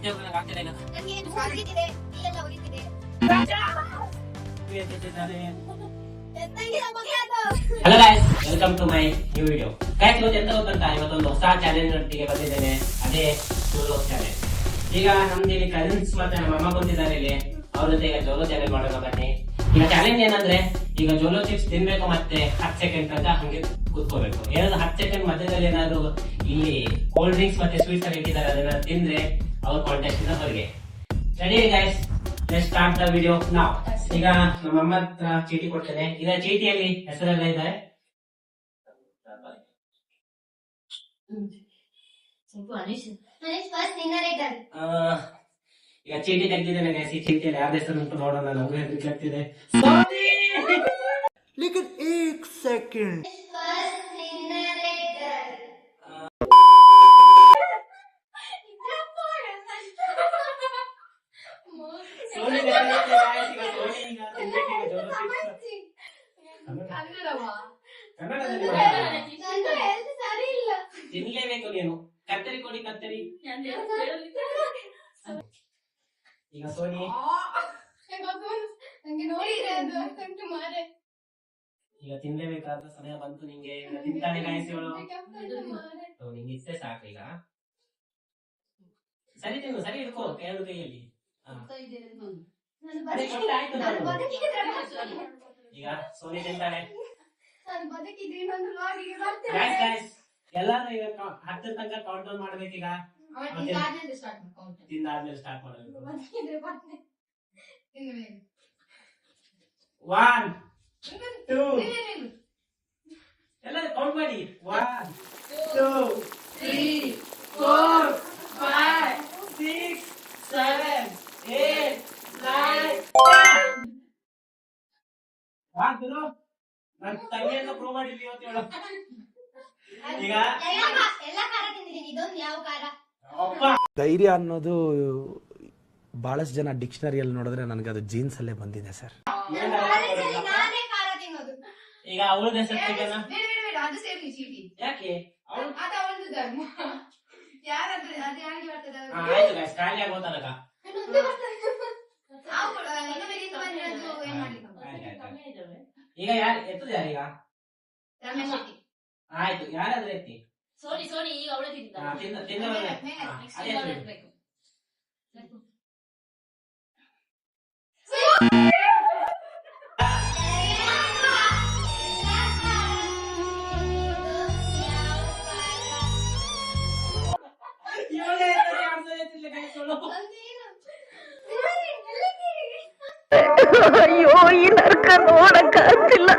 ಆಗ್ತಿಲ್ಲ ಈಗ. ನನಗೆ ಹೊಡಿತಿದೆ ಇಲ್ಲೆಲ್ಲ ಹೊಡಿತಿದೆ hello guys, welcome to my new video. Guys, ಇವತ್ತು ಎಂತ ಗೊತ್ತಂತ, ಇವತ್ತೊಂದು ಹೊಸ ಚಾಲೆಂಜ್ ಒಟ್ಟಿಗೆ ಬಂದಿದ್ದೇನೆ. ಅದೇ ಜೋಲೋ ಚಾಲೆಂಜ್. ಈಗ ನಮ್ದು ಇಲ್ಲಿ ಕಸಿನ್ಸ್ ಮತ್ತೆ ನಮ್ಮ ಅಮ್ಮ ಬಂದಿದ್ದಾರೆ ಇಲ್ಲಿ. ಅವ್ರ ಜೊತೆ ಈಗ ಜೋಲೋ ಚಾಲೆಂಜ್ ಮಾಡೋಣ ಬನ್ನಿ. ಈಗ ಚಾಲೆಂಜ್ ಏನಂದ್ರೆ, ಈಗ ಜೋಲೋ ಚಿಪ್ಸ್ ತಿನ್ಬೇಕು ಮತ್ತೆ 10 ಸೆಕೆಂಡ್ ತನಕ ಹಂಗೆ ಕೂತ್ಕೋಬೇಕು. ಏನಾದ್ರು 10 ಸೆಕೆಂಡ್ ಮಧ್ಯದಲ್ಲಿ ಏನಾದ್ರು ಇಲ್ಲಿ ಕೋಲ್ಡ್ ಡ್ರಿಂಕ್ಸ್ ಮತ್ತೆ ಸ್ವೀಟ್ಸ್ ಅಲ್ಲಿ ಇಟ್ಟಿದ್ದಾರೆ, ಅದನ್ನ ತಿಂದ್ರೆ ಅವ್ರ ಕಾಂಟ್ಯಾಕ್ಟ್ ಇಂದ ಹೊರಗೆ. Ready guys, let's start the video ನಾವ್. ಈಗ ನಮ್ಮ ಅಮ್ಮ ಹತ್ರ ಚೀಟಿ ಕೊಡ್ತೇನೆ. ಈಗ ಚೀಟಿಯಲ್ಲಿ ಹೆಸರೆಲ್ಲ ಇದೆ. ಈಗ ಚೀಟಿ ತೆಗ್ದಿದ್ದೇನೆ ಗೈಸ್. ಈ ಚೀಟಿಯಲ್ಲಿ ಯಾರ ಹೆಸರು ಉಂಟು ನೋಡೋಣ. ನಮಗೂ ಹೆದರಿಕೆ ಆಗ್ತಿದೆ. लेकिन एक सेकंड ತಿನ್ಲೇಬೇಕು ನೀನು. ಕತ್ತರಿ ಕೊಡಿ, ಕತ್ತರಿ. ಈಗ ಸೋನಿ ಈಗ ತಿನ್ಲೇಬೇಕಾದ ಸಮಯ ಬಂತು ನಿಂಗೆ. ಈಗ ತಿಂತಾನೆ ಗಾಯಿಸಿಗಳು. ನಿಂಗೆ ಇಷ್ಟೇ ಸಾಕು. ಈಗ ಸರಿ ತಿನ್ನು, ಸರಿ ಇಟ್ಕೋ ಎರಡು ಕೈಯಲ್ಲಿ. ಈಗ ಸೋನಿ ತಿಂತಾನೆ. ಎಲ್ಲಾರು ಈಗ 10 ತನಕ ಕೌಂಟ್ ಡೌನ್ ಮಾಡ್ಬೇಕೀಗ. ತಿಂದಾದ್ಮೇಲೆ ಸ್ಟಾರ್ಟ್ ಮಾಡಬೇಕು. 1 2 ಎಲ್ಲ ಕೌಂಟ್ ಮಾಡಿ. 1 2 3 4 5 6 7 8 9 10. ನನ್ನ ತಂಗಿಯನ್ನು ಪ್ರೂವ್ ಮಾಡಿದ್ವಿ ಇವತ್ತು ಹೇಳು. ಈಗ ಎಲ್ಲ ಖಾರ ತಿಂದಿದ್ದೀನಿ. ಇದೊಂದು ಯಾವ ಖಾರ? ಧೈರ್ಯ ಅನ್ನೋದು ಬಹಳಷ್ಟು ಜನ ಡಿಕ್ಷನರಿಯಲ್ಲಿ ನೋಡಿದ್ರೆ ನನಗೆ ಅದು ಜೀನ್ಸ್ ಅಲ್ಲೇ ಬಂದಿದೆ ಸರ್. ನಾನೇ ಖಾರ ತಿನ್ನೋದು. ಈಗ ಅವಳ ಹೆಸರು ಅದು ಸೇರಿ ಚೀಟಿ. ಯಾಕೆ ಅವಳು ಅದು ಅವಳದು ಧರ್ಮ. ಯಾರಾದ್ರೆ ಅದು ಯಾರಿಗೆ ಬರ್ತದೆ? ಆಯ್ತು ಗೈಸ್, ಖಾಲಿ ಆಗೋತನಕ ಈಗ ಯಾರು ಎತ್ತದ ಯಾರೀಗ? ರಮೇಶ್ ಶೆಟ್ಟಿ. ಆಯ್ತು, ಯಾರಾದ್ರೂ ಎತ್ತಿ. ಸೋನಿ ಈಗ ಅವಳೇ ತಿಂದ ಅಯ್ಯೋ, ಈ ನರ್ಕ ನೋಡಕ್ ಆಗ್ತಿಲ್ಲ.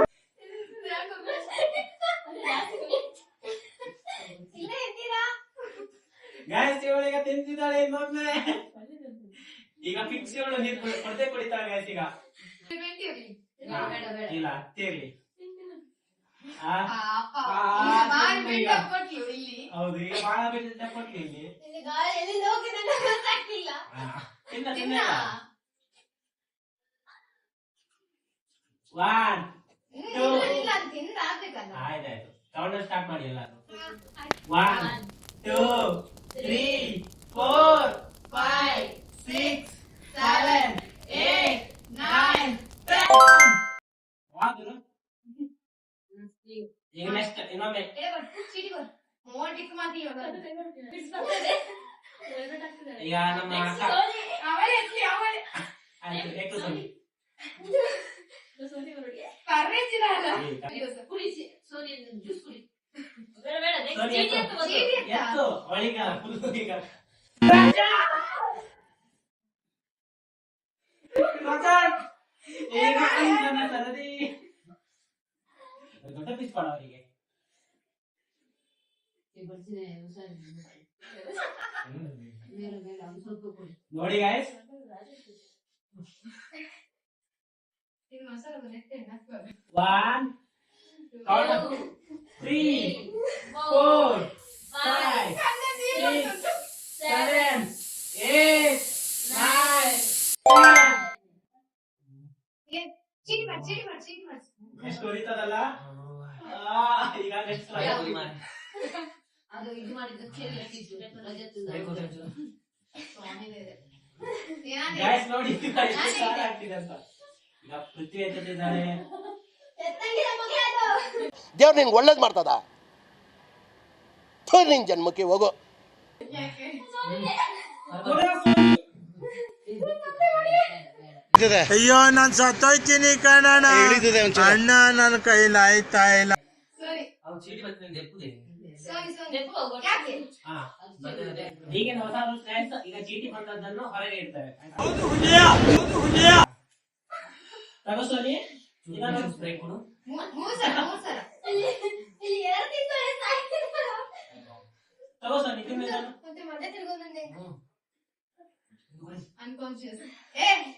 ಗಾಯಸ್, ಇವಳಿಗ ತಿಂತಿದ್ದಾಳೆ ಇನ್ನೊಮ್ಮೆ. ಈಗ ಫಿಕ್ಸ್ ಇವಳು ನೀರು ಕೊಡದೆ ಕುಡಿತಾಳೆ ಗಾಯಸ್. ಈಗ ಇಲ್ಲ ಹತ್ತಿರ್ಲಿ. ಹೌದು, ಈಗ ಬಹಳ ಬಿಟ್ಟು ತಪ್ಪಟ್ಲಿ ಇಲ್ಲಿ. ತಿನ್ನ ತಿನ್ನ. 1 2 ಆಯ್ತಾಯ್ತು, ಕೌಂಟ್ ಸ್ಟಾರ್ಟ್ ಮಾಡಿ ಎಲ್ಲರೂ. 1 2 3 4 5 6 7 8 9 10. ವಾದ್ರು ಈಗ ನೆಕ್ಸ್ಟ್ ಇನ್ನೊಮ್ಮೆ. ಈಗ ನಮ್ಮ ಅಕ್ಕ ಆಯ್ತು, ಎಕ್ಕು ಸೋನಿ. ಎತ್ತು ಅವಳಿಗ ಫುಲ್ ಈಗ ಸರದಿ ದೊಡ್ಡ ಪೀಸ್ ಕೊಡ ಅವರಿಗೆ. ನೋಡಿ ಗಾಯ್ಸ್, 1 3 4 5 6 7 8 9 ಎಷ್ಟು ಹೊಡಿತದಲ್ಲ. ಈಗ ನೆಕ್ಸ್ಟ್ ಅದು ಇದು ಮಾಡಿದ್ದು ಸ್ವಾಮಿ ಬೇರೆ. ಗೈಸ್ ನೋಡಿ ಎಷ್ಟು ಸಾಲ ಆಗ್ತಿದೆ ಅಂತ. ಈಗ ಪೃಥ್ವಿ ಎತ್ತಿದ್ದಾರೆ. ದೇವ್ರು ನಿನ್ಗೆ ಒಳ್ಳೇದು ಮಾಡ್ತದ ನಿನ್ ಜನ್ಮಕ್ಕೆ ಹೋಗೋ. ಅಯ್ಯೋ ನಾನ್ ಸತ್ತೋಯ್ತೀನಿ ಕಣಣ್ಣ, ಅಣ್ಣ ನನ್ನ ಕೈಲಿ ಆಯ್ತಾ ಇಲ್ಲ. ಸರಿ ಅವ್ನು ಚೀಟಿ ಬರ್ತೀನಿ ಎಪ್ಪುದೇ. ಸರಿ ಯಾಕೆ ಹಾ ಈಗ ಹೊಸ ರೂಲ್ಸ್ ಆಯ್ತು. ಈಗ ಚೀಟಿ ಬಂದದ್ದನ್ನು ಹೊರಗೆ ಇಡ್ತಾರೆ. ತಗೋ ಸೋನಿ, ಇದನ್ನು ಬ್ರೇಕ್ ಕೊಡು. ಮೂರು ಸಲ ಇಲ್ಲಿ ಎರಡು ತಿಂಗಳು ತಗೋ ಸೋನಿ, ತಿನ್ನು ಇದನ್ನು. ಮತ್ತೆ ಮಧ್ಯ ತಿರ್ಗೋದಂದೆ ಹ್ಮ್. ಅನ್ಕಾನ್ಶಿಯಸ್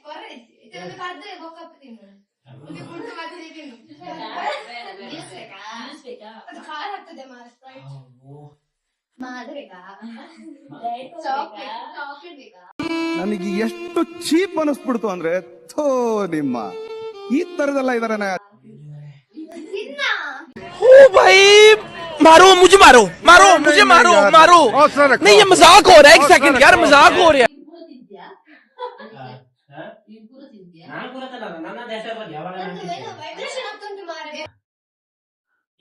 ಕೊರೆ ಇದನ್ನ ಕರ್ದ್ರೆ ಬೊಕ್ಕಪ್ಪ ತಿನ್ನು ಮುಗಿ ಕುಡ್ದು ಮತ್ತೆ ತಿನ್ನು ನಿಲ್ಲಿಸ್ಬೇಕಾ ಅದು ಖಾರ ಆಗ್ತದೆ ಮಾರ ಸ್ಪ್ರೈಟ್ ಮಾಡಬೇಕಾ ಚಾಕ್ಲೇಟ್ ಬೇಕಾ ನನಗೆ ಎಷ್ಟು ಚೀಪ್ ಅನಿಸ್ಬಿಡ್ತು ಅಂದ್ರೆ ಥೋ ನಿಮ್ಮ ಈ ತರದೆಲ್ಲ ಇದಾರೆ. ತಿನ್ನ भाई मारो मुझे, मारो मारो मुझे, मारो मारो नहीं, ये मजाक हो रहा है. एक सेकंड यार, मजाक हो रहा है. ನಾನು ಕೂಡ ತಲ್ಲ ನನ್ನ ದೇಶ ಬಗ್ಗೆ ಯಾವಾಗ ವೈಬ್ರೇಷನ್ ಆಗ್ತುಂಟು ಮಾರ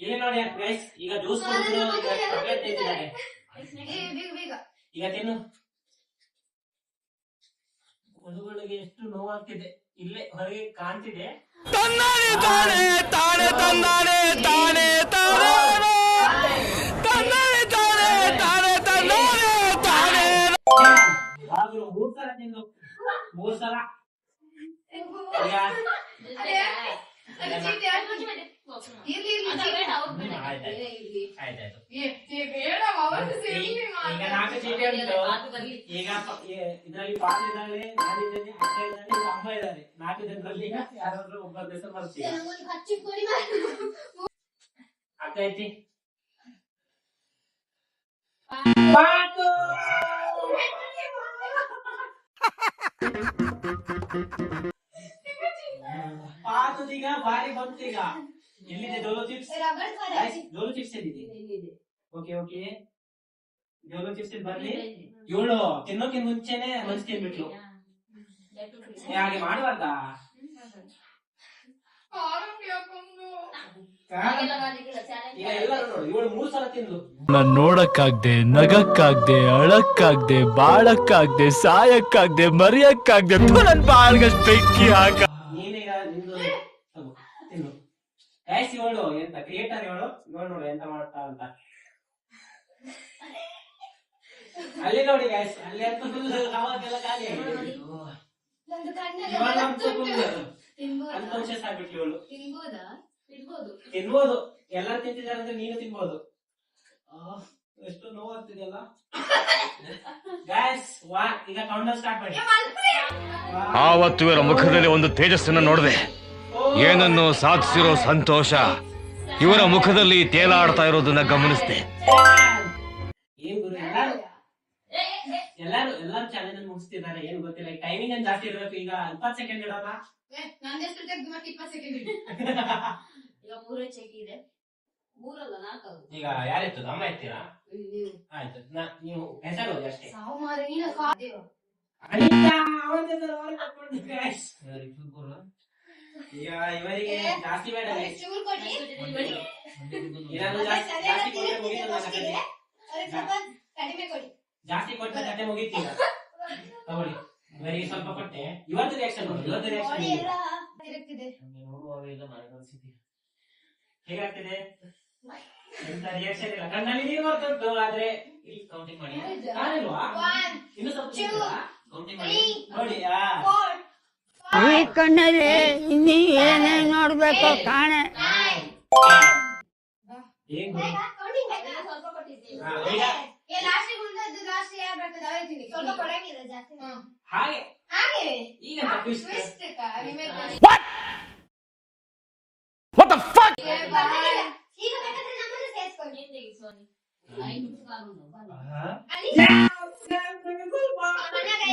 ಇಲ್ಲಿ ನೋಡಿ ಗೈಸ್, ಈಗ ಜ್ಯೂಸ್ ಕುಡಿದ್ರು, ಈಗ ಚಾಕ್ಲೇಟ್ ತಿಂತಿದ್ದಾರೆ. ಬೇಗ ಬೇಗ ಈಗ ತಿನ್ನು. ಒಳಗೊಳಗೆ ಎಷ್ಟು ನೋವಾಗ್ತಿದೆ, ಇಲ್ಲೇ ಹೊರಗೆ ಕಾಣ್ತಿದೆ. ತಂದಾನೆ ತಾನೆ ತಾನೆ ತಂದಾನೆ ತಾನೆ ತಾನೆ ತಂದಾನೆ ತಾನೆ ತಾನೆ ತಂದಾನೆ ತಾನೆ. ಆದ್ರೂ 3 ಸಲ ತಿಂದು 3 ಸಲ. ಈಗ ಅದು ಚೀಟಿ ಇರ್ಲಿ ಆಯ್ತಾಯ್ತು. ಬೇಡ ಅವತ್ತು ಸೇರಿ ಈಗ 4 ಚೀಟಿ ಉಂಟು. ಈಗ ಇದರಲ್ಲಿ ಪಾಲ್ ಇದ್ದಾಳೆ, ನಾನಿದ್ದೇನೆ, ಅಕ್ಕ ಇದ್ದಾಳೆ, ಈಗ ಅಮ್ಮ ಇದ್ದಾರೆ. 4 ಜನರಲ್ಲಿ ಯಾರಾದ್ರೂ ಒಬ್ಬರ ಹೆಸರು ಬರ್ತೀವಿ. ಹಚ್ಚಿ ಕೊಡಿ ಅರ್ಥ ಐತಿ? ಪಾತದೀಗ ಬಾರಿ ಬಂತು. ಈಗ ಎಲ್ಲಿದೆ ಡೋಲೋ ಚಿಪ್ಸ್? ಡೋಲೋ ಚಿಪ್ಸ್ ಎಲ್ಲಿದೆ? ಓಕೆ ಓಕೆ, ಡೋಲೋ ಚಿಪ್ಸ್ ಬರ್ಲಿ. ಇವಳು ತಿನ್ನೋಕೆ ಮುಂಚೆನೆ ಮಂಚ್ ತಿನ್ಬಿಟ್ಲು. ಹಾಗೆ ಮಾಡಬಾರ್ದಾ? ಈಗ ಎಲ್ಲರೂ ನೋಡು, ಇವಳು 3 ಸಲ ತಿಂದು. ನಾನ್ ನೋಡಕ್ಕಾಗ್ದೆ, ನಗಕ್ಕಾಗ್ದೆ, ಅಳಕ್ಕಾಗ್ದೆ, ಬಾಳಕ್ಕಾಗ್ದೆ, ಸಾಯಕ್ಕಾಗ್ದೆ, ಮರಿಯಕ್ಕಾಗ್ದೆ. ನನ್ ಬಾಳ್ಗಷ್ಟ್ ಬೆಂಕಿ ಹಾಕ. ನೀನೀಗ ನಿಂದು ತಗೋ, ತಿನ್ನು. ಗೈಸ್, ಇವಳು ಎಂತ ಕ್ರಿಯೇಟರ್, ಇವಳು ನೋಡು ಎಂತ ಮಾಡ್ತಾ ಅಂತ. ಅಲ್ಲಿ ನೋಡಿ ಗೈಸ್, ಅಲ್ಲಿ ಅಂತ ಅವಾಗೆಲ್ಲ ಖಾಲಿ ಆಗಿದೆ. ಅನ್ಕಾನ್ಶಿಯಸ್ ಆಗ್ಬಿಟ್ಲು ಇವಳು. ತಿನ್ಬೋದು, ಎಲ್ಲರೂ ತಿಂತಿದ್ದಾರೆ ಅಂದ್ರೆ ನೀನು ತಿನ್ಬೋದು. ಎಷ್ಟು ನೋವಾಗ್ತಿದೆಯಲ್ಲ ಗೈಸ್. ಈಗ ಕೌಂಟ್ ಡೌನ್ ಸ್ಟಾರ್ಟ್ ಮಾಡಿ. ಆವತ್ತು ಇವರ ಮುಖದಲ್ಲಿ ಒಂದು ತೇಜಸ್ಸನ್ನು ನೋಡಿದೆ. ಏನನ್ನು ಸಾಧಿಸಿರೋ ಸಂತೋಷ ಇವರ ಮುಖದಲ್ಲಿ ತೇಲಾಡ್ತಾ ಇರೋದನ್ನ ಗಮನಿಸಿದೆ. ಏನ್ ಗುರು, ಎಲ್ಲರೂ ಚಾಲೆಂಜ್ ಮುಗಿಸ್ತಿದ್ದಾರೆ. ಏನ್ ಗೊತ್ತಿಲ್ಲ, ಟೈಮಿಂಗ್ ಏನ್ ಜಾಸ್ತಿ ಇರ್ಬೇಕು. ಈಗ 20 ಸೆಕೆಂಡ್ ಇಡೋಣ. ನಂದೆಷ್ಟು ತೆಗ್ದು ಮತ್ತೆ 20 ಸೆಕೆಂಡ್ ಈಗ 3 ಚೆಕ್ ಇದೆ, 3 ಅಲ್ಲ 4 ಆಗುತ್ತೆ. ಈಗ ಯಾರಿತ್ತು? ಅಮ್ಮ ಎತ್ತೀರಾ? ಆಯ್ತು, ನೀವು ಹೆಸರು ಓದಿ ಅಷ್ಟೇ. ಸಾವು ಮಾರ ನೀನು ಕಾದೇವ ಈಗ ಇವರಿಗೆ ಜಾಸ್ತಿ ಬೇಡ. ಚೂರು ಕೊಡಿ ಜಾಸ್ತಿ ಕೊಟ್ಟರೆ ಮುಗೀತು ನನ್ನ ಕತೆ. ಸ್ವಲ್ಪ ಕಡಿಮೆ ಕೊಡಿ. ಜಾಸ್ತಿ ಕೊಟ್ಟರೆ ಕತೆ ಮುಗೀತೀಗ. ತಗೊಳ್ಳಿ, ಇವರಿಗೆ ಸ್ವಲ್ಪ ಕೊಟ್ಟೆ. ಇವತ್ತು ರಿಯಾಕ್ಷನ್ ನೋಡಿ, ಇವತ್ತು ರಿಯಾಕ್ಷನ್ ತಿರುಗ್ತಿದೆ. ನೋಡುವಾಗೆಲ್ಲ ಮನೆ ಕಳಿಸಿದ್ದೀವಿ. ಹೇಗಾಗ್ತಿದೆ? ಎಂತ ರಿಯಾಕ್ಷನ್ ಇಲ್ಲ, ಕಣ್ಣಲ್ಲಿ ನೀರು ಬರ್ತುಂಟು. ಆದ್ರೆ ಇಲ್ಲಿ ಕೌಂಟಿಂಗ್ ಮಾಡಿ. ಕಾಣಿಲ್ವಾ? ಇನ್ನು ಸ್ವಲ್ಪ ಕೌಂಟಿಂಗ್ ಮಾಡಿ ನೋಡಿ. ಈ ಕಣ್ಣಲ್ಲಿ ಇನ್ನೀ ಏನೇನ್ ನೋಡ್ಬೇಕು ಕಾಣೆ. ಏನ್ ಸ್ವಲ್ಪ ಕೊಟ್ಟಿದ್ದೀನಿ. ಲಾಸ್ಟ್ ಯಾರು ಬರ್ತದೆ ಅವೇ ತಿನ್ನಿ. ಸ್ವಲ್ಪ ಕೊಡಂಗಿಲ್ಲ ಜಾಸ್ತಿ. ಹಾಗೆ ಹಾಗೆ ಈಗ ಟ್ವಿಸ್ಟ್ What the fuck? ಈಗ ಬೇಕಾದ್ರೆ ನಮ್ಮನ್ನು ಸೇರಿಸ್ಕೊಳ್ಳಿ.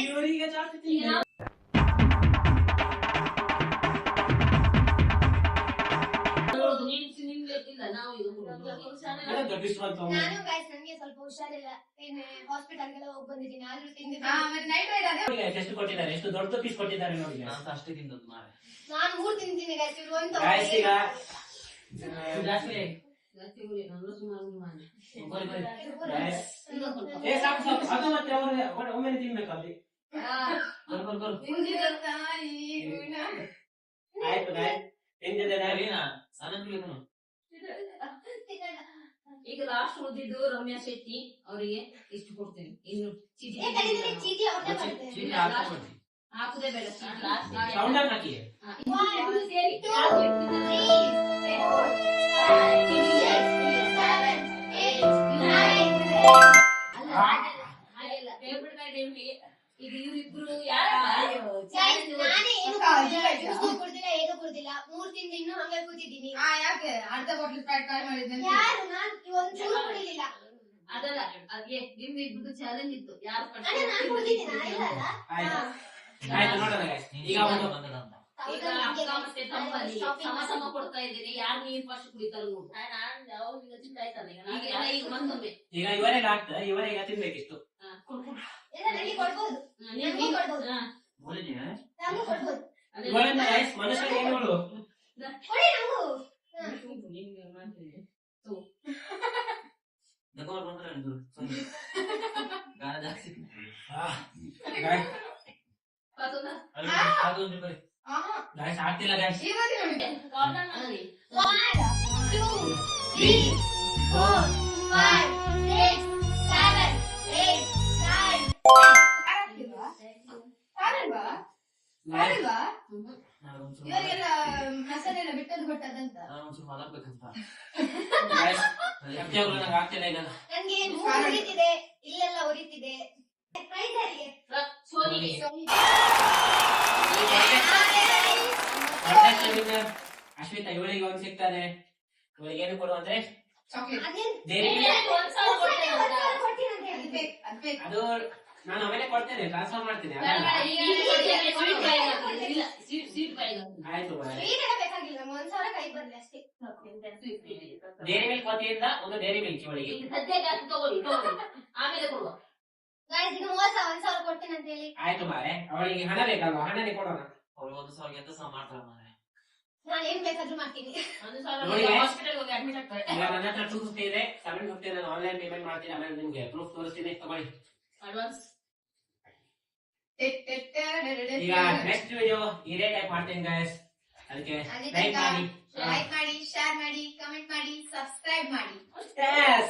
ಇವರಿಗೆ ಜಾಸ್ತಿ ತಿಂಡಿ. ನಾನು ಗೈಸ್ ನನಗೆ ಸ್ವಲ್ಪ ಹುಷಾರಿಲ್ಲ, ಇನ್ನು ಹಾಸ್ಪಿಟಲ್ಗೆಲ್ಲ ಹೋಗಿ ಬಂದಿದ್ದೀನಿ, ಆದ್ರೂ ತಿಂದಿದ್ದೀನಿ. ಎಷ್ಟು ಕೊಟ್ಟಿದ್ದಾರೆ, ಎಷ್ಟು ದೊಡ್ಡ ಪೀಸ್ ಕೊಟ್ಟಿದ್ದಾರೆ ನೋಡಿ. ನಾನು 3 ತಿಂತೀನಿ guys, ಇವ್ರು ಒಂದು Guys, ಈಗ Guys, ಏ ಸಾಕು ಸಾಕು, ಅದು ಮತ್ತೆ ಅವರು ಒಮ್ಮೆ ತಿನ್ಬೇಕು ಅಲ್ಲಿ. ಆಯ್ತು guys, ತಿಂದಿದ್ದೇನೆ. ಈಗ ಲಾಸ್ಟ್ ಉಳಿದಿದ್ದು ರಮ್ಯಾ ಶೆಟ್ಟಿ ಅವರಿಗೆ ಇಷ್ಟು ಕೊಡ್ತೀನಿ. ಇನ್ನು ಚೀಟಿ ಹಾಕುದೇ ಬೇಡ, ಸೌಂಡ್ ಹಾಕಿ. ಈಗ ಇವರಿಬ್ರು ಕುಡ್ದಿಲ್ಲ, ಏನು ಕುಡ್ದಿಲ್ಲ, 3 ತಿಂದು ಇನ್ನು ಹಂಗೆ ಕೂತಿದ್ದೀನಿ. ಯಾಕೆ ಅರ್ಧ ಬಾಟ್ಲ್ ಸ್ಪ್ರೈಟ್ ಕಾಲ್ ಮಾಡಿದ್ದೇನೆ? ಯಾರು ನಾನು ಒಂಚೂರು ಕುಡಿಲಿಲ್ಲ. ಅದಲ್ಲ, ಅದೇ ನಿಮ್ದು ಇಬ್ಬರು ಚಾಲೆಂಜ್ ಇತ್ತು, ಯಾರು ನಾನು ಕುಡ್ದಿದ್ದೀನ ಇಲ್ಲ ಅಲ್ಲ. ಆಯ್ತು ನೋಡೋಣ guys. ಈಗ ಒಂದು ಈಗ ಅಕ್ಕ ಮತ್ತೆ ತಮ್ಮಲ್ಲಿ ಸಮ ಕೊಡ್ತಾ ಇದ್ದೀನಿ, ಯಾರು ನೀರು ಫಸ್ಟ್ ಕುಡಿತಾರೆ ನೋಡು. ಈಗ ಮತ್ತೊಮ್ಮೆ ಈಗ ಇವರಿಗೆ ಆಗ್ತದೆ, ಇವರಿಗೆ ತಿನ್ಬೇಕಿತ್ತು. ಇವಳಿಂದ guys, ಮನುಷ್ಯರಿಗೆ ಏನು ಹೇಳು? Guys, ಆಗ್ತಿಲ್ಲ guys. 1 2 3 4 5 6 7 8 9 ಇವರಿಗೆಲ್ಲ ಮಸಾಲೆಲ್ಲ ಬಿಟ್ಟದ್ದು ಕೊಟ್ಟದಂತ. Guys, ಸತ್ಯವಾಗ್ಲೂ ನಂಗೆ ಆಗ್ತಿಲ್ಲ ಈಗ. ನನ್ಗೆ ಉರಿತಿದೆ, ಇಲ್ಲೆಲ್ಲ ಉರಿತಿದೆ. ಸೋನಿಗೆ ಅಶ್ವಿತಾ ಇವಳಿಗೆ ಒಂದು ಸಿಗ್ತಾನೆ. ಇವಳಿಗೆ ಏನು ಕೊಡು ಅಂದ್ರೆ ಅದು ನಾನು ಆಮೇಲೆ ಕೊಡ್ತೇನೆ, ಟ್ರಾನ್ಸ್ಫರ್ ಮಾಡ್ತೇನೆ. ಆಯ್ತು ಬೇಕಾಗಿಲ್ಲ, 1,000 ಕೈ ಬರ್ಲಿ ಅಷ್ಟೇ. ಡೈರಿ ಮಿಲ್ಕ್ ವತಿಯಿಂದ ಒಂದು ಡೈರಿ ಮಿಲ್ಕ್ ಇವಳಿಗೆ. ಆಮೇಲೆ ಕೊಡುವ ಗಾಡಿ ಮೋಸ 1,000 ಕೊಡ್ತೇನೆ ಅಂತ ಹೇಳಿ. ಆಯ್ತು ಮಾರೆ, ಅವಳಿಗೆ ಹಣ ಬೇಕಲ್ವಾ, ಹಣನೇ ಕೊಡೋಣ. ನಾನು ಏನ್ ಬೇಕಾದ್ರೂ ಮಾಡ್ತೀನಿ. ಈಗ ನನ್ನ ಹತ್ರ 250 ಇದೆ, 750 ನಾನು ಆನ್ಲೈನ್ ಪೇಮೆಂಟ್ ಮಾಡ್ತೀನಿ, ಆಮೇಲೆ ನಿಮ್ಗೆ ಪ್ರೂಫ್ ತೋರಿಸ್ತೀನಿ, ತಗೊಳ್ಳಿ ಅಡ್ವಾನ್ಸ್. ಈಗ ನೆಕ್ಸ್ಟ್ ವಿಡಿಯೋ ಇದೇ ಟೈಪ್ ಮಾಡ್ತೀನಿ ಗೈಸ್. ಅದಕ್ಕೆ ಲೈಕ್ ಮಾಡಿ, ಶೇರ್ ಮಾಡಿ, ಕಮೆಂಟ್ ಮಾಡಿ, ಸಬ್ಸ್ಕ್ರೈಬ್ ಮಾಡಿ. Yes.